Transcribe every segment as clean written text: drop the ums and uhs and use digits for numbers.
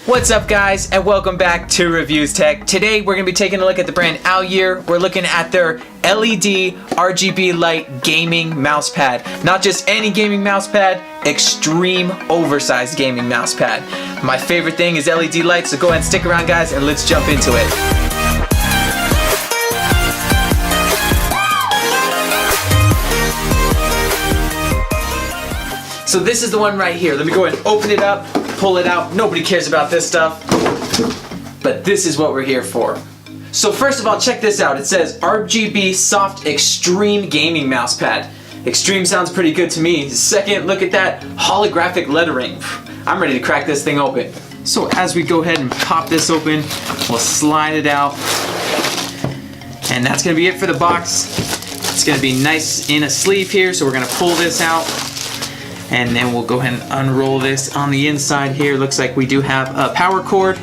What's up guys, and welcome back to ReviewZtec. Today we're going to be taking a look at the brand AUYEAR. We're looking at their LED RGB light gaming mousepad. Not just any gaming mousepad, extreme oversized gaming mousepad. My favorite thing is LED lights, so go ahead and stick around guys and let's jump into it. So this is the one right here. Let me go ahead and open it up, pull it out. Nobody cares about this stuff, but this is what we're here for. So first of all, check this out. It says RGB Soft Extreme Gaming Mousepad. Extreme sounds pretty good to me. Second, look at that holographic lettering. I'm ready to crack this thing open. So as we go ahead and pop this open, we'll slide it out. And that's gonna be it for the box. It's gonna be nice in a sleeve here, so we're gonna pull this out. And then we'll go ahead and unroll this. On the inside here, looks like we do have a power cord,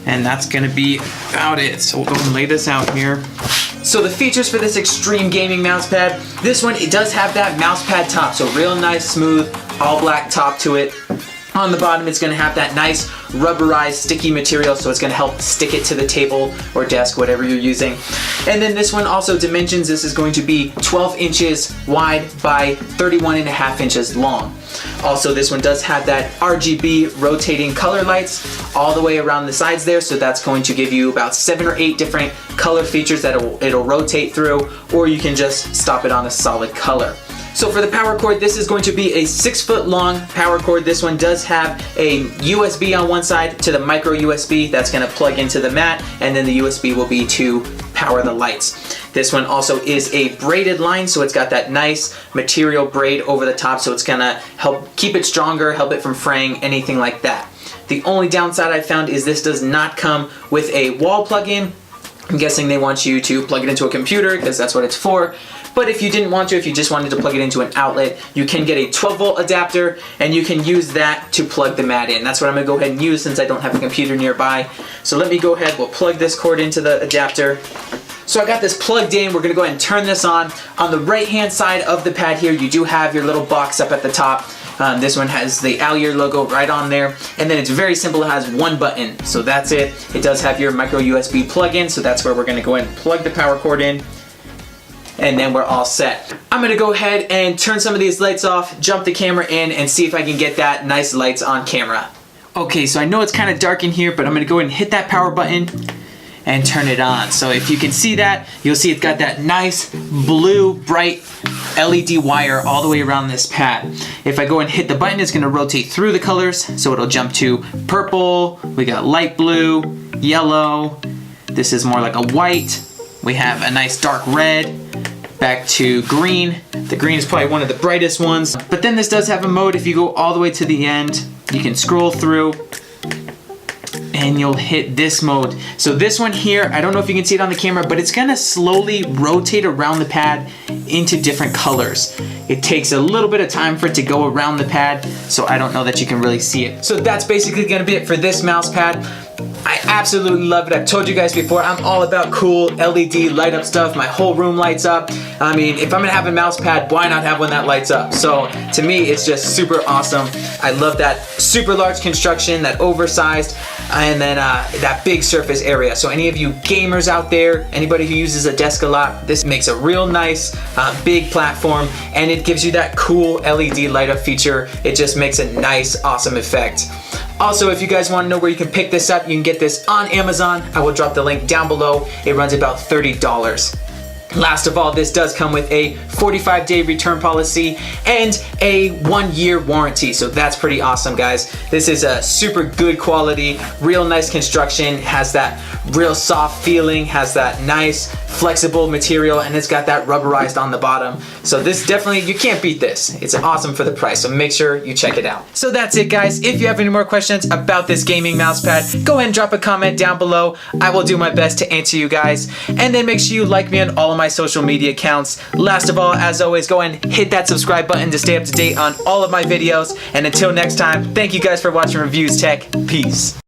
and that's gonna be about it. So we'll go ahead and lay this out here. So the features for this extreme gaming mousepad, this one, it does have that mousepad top, so real nice, smooth, all black top to it. On the bottom, it's gonna have that nice rubberized sticky material, so it's gonna help stick it to the table or desk, whatever you're using. And then this one also dimensions, this is going to be 12 inches wide by 31.5 inches long. Also, this one does have that RGB rotating color lights all the way around the sides there, so that's going to give you about 7 or 8 different color features that it'll rotate through, or you can just stop it on a solid color. So for the power cord, this is going to be a 6-foot long power cord. This one does have a USB on one side to the micro USB that's gonna plug into the mat, and then the USB will be to power the lights. This one also is a braided line, so it's got that nice material braid over the top, so it's gonna help keep it stronger, help it from fraying, anything like that. The only downside I found is this does not come with a wall plug-in. I'm guessing they want you to plug it into a computer because that's what it's for. But if you didn't want to, if you just wanted to plug it into an outlet, you can get a 12-volt adapter and you can use that to plug the mat in. That's what I'm gonna go ahead and use since I don't have a computer nearby. So let me go ahead, we'll plug this cord into the adapter. So I got this plugged in, we're gonna go ahead and turn this on. On the right-hand side of the pad here, you do have your little box up at the top. This one has the AUYEAR logo right on there, and then it's very simple, it has one button, so that's it. It does have your micro USB plug-in, so that's where we're gonna go ahead and plug the power cord in, and then we're all set. I'm gonna go ahead and turn some of these lights off, jump the camera in, and see if I can get that nice lights on camera. Okay, so I know it's kind of dark in here, but I'm gonna go ahead and hit that power button and turn it on. So if you can see that, you'll see it's got that nice blue bright LED wire all the way around this pad. If I go and hit the button, it's gonna rotate through the colors, so it'll jump to purple, we got light blue, yellow, this is more like a white, we have a nice dark red, back to green. The green is probably one of the brightest ones, but then this does have a mode. If you go all the way to the end, you can scroll through and you'll hit this mode. So this one here, I don't know if you can see it on the camera, but it's gonna slowly rotate around the pad into different colors. It takes a little bit of time for it to go around the pad, so I don't know that you can really see it. So that's basically gonna be it for this mouse pad. I absolutely love it. I've told you guys before, I'm all about cool LED light up stuff. My whole room lights up. I mean, if I'm gonna have a mouse pad, why not have one that lights up? So to me, it's just super awesome. I love that super large construction, that oversized, and then that big surface area. So any of you gamers out there, anybody who uses a desk a lot, this makes a real nice big platform, and it gives you that cool LED light up feature. It just makes a nice, awesome effect. Also, if you guys want to know where you can pick this up, you can get this on Amazon. I will drop the link down below. It runs about $30. Last of all, this does come with a 45-day return policy and a 1-year warranty, so that's pretty awesome, guys. This is a super good quality, real nice construction, has that real soft feeling, has that nice flexible material, and it's got that rubberized on the bottom. So this definitely, you can't beat this. It's awesome for the price, so make sure you check it out. So that's it, guys. If you have any more questions about this gaming mousepad, go ahead and drop a comment down below. I will do my best to answer you guys. And then make sure you like me on all of my social media accounts. Last of all, as always, go ahead and hit that subscribe button to stay up to date on all of my videos. And until next time, thank you guys for watching ReviewZtec. Peace.